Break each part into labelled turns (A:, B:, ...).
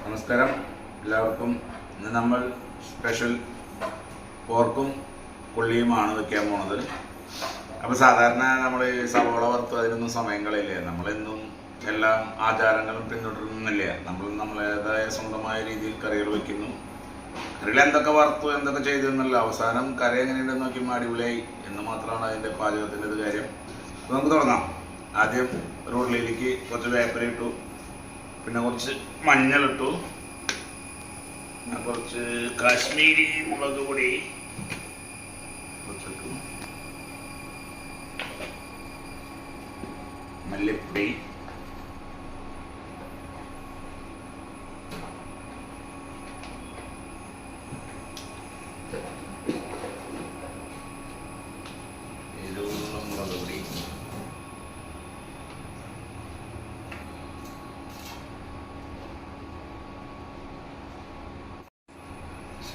A: നമസ്കാരം എല്ലാവർക്കും. ഇന്ന് നമ്മൾ സ്പെഷ്യൽ പോർക്കും കൊള്ളിയുമാണ് വെക്കാൻ പോണത്. അപ്പോൾ സാധാരണ നമ്മൾ സവോള വറുത്ത് അതിനൊന്നും സമയം കളയില്ല. നമ്മളെന്നും എല്ലാ ആചാരങ്ങളും പിന്തുടരുന്നില്ല. നമ്മൾ നമ്മളേതായ സ്വന്തമായ രീതിയിൽ കറികൾ വയ്ക്കുന്നു. കറികൾ എന്തൊക്കെ വറുത്തു എന്തൊക്കെ ചെയ്തു എന്നല്ല, അവസാനം കറി എങ്ങനെയുണ്ടെന്ന് നോക്കിയപ്പോൾ അടിപൊളിയായി എന്ന് മാത്രമാണ് അതിൻ്റെ പാചകത്തിൻ്റെ കാര്യം. അപ്പോൾ നമുക്ക് തുടങ്ങാം. ആദ്യം ഒരു ഉള്ളിലേക്ക് കുറച്ച് വേപ്പില ഇട്ടു, പിന്നെ കുറച്ച് മഞ്ഞളിട്ടു, പിന്നെ കുറച്ച് കാശ്മീരി മുളക് പൊടി കുറച്ചിട്ടു, മല്ലിപ്പൊടി, മുളക് പൊടി,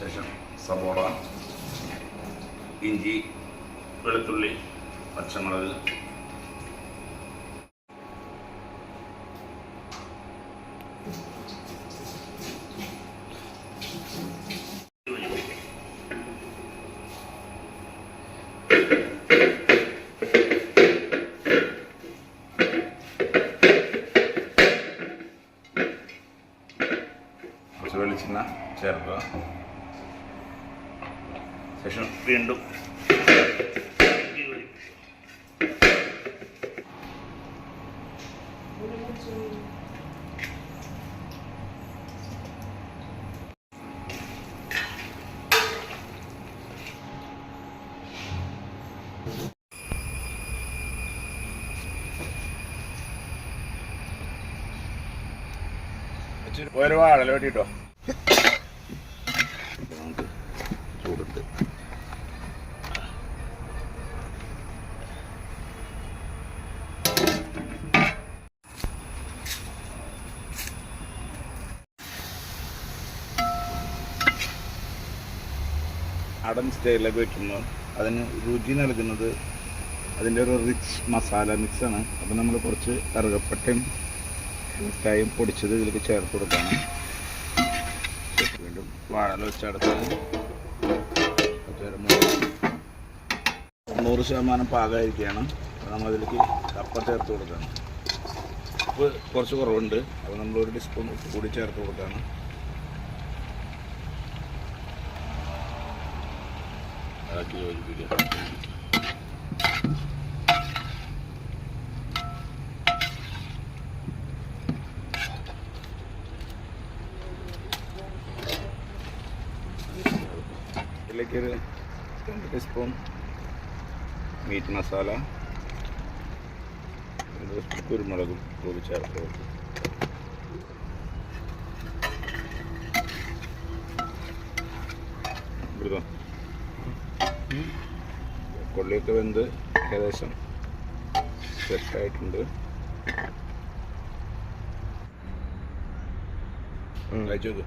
A: ശേഷം സവോള, ഇഞ്ചി, വെളുത്തുള്ളി, പച്ചമുളക്, കുറച്ച് വെളിച്ചെണ്ണ ചേർക്കുക. ശേഷം വീണ്ടും ഒരു വാഴല വെട്ടിട്ടോ. ചൂടുണ്ട്. അടൻ സ്റ്റൈലൊക്കെ വെക്കുമ്പോൾ അതിന് രുചി നൽകുന്നത് അതിൻ്റെ ഒരു റിച്ച് മസാല മിക്സാണ്. അപ്പോൾ നമ്മൾ കുറച്ച് കറുകപ്പട്ടയും ഏലക്കായും പൊടിച്ചത് ഇതിലേക്ക് ചേർത്ത് കൊടുക്കണം. വീണ്ടും വാഴല വെച്ചടച്ച് 100% പാകമായിരിക്കുകയാണ്. അപ്പോൾ നമ്മളതിലേക്ക് കപ്പ ചേർത്ത് കൊടുക്കണം. ഉപ്പ് കുറച്ച് കുറവുണ്ട്, അപ്പോൾ നമ്മൾ 1 ടീസ്പൂൺ ഉപ്പ് കൂടി ചേർത്ത് കൊടുക്കണം. ഇളക്കി യോജിപ്പിക്കുക. ഇതിലേക്കൊരു 2 ടീസ്പൂൺ മീറ്റ് മസാല, കുരുമുളകും കൂടി ചേർത്ത് കൊടുക്കും. കൊള്ളിയൊക്കെ വെന്ത് ഏകദേശം സെറ്റായിട്ടുണ്ട്. കഴിച്ചു നോക്ക്.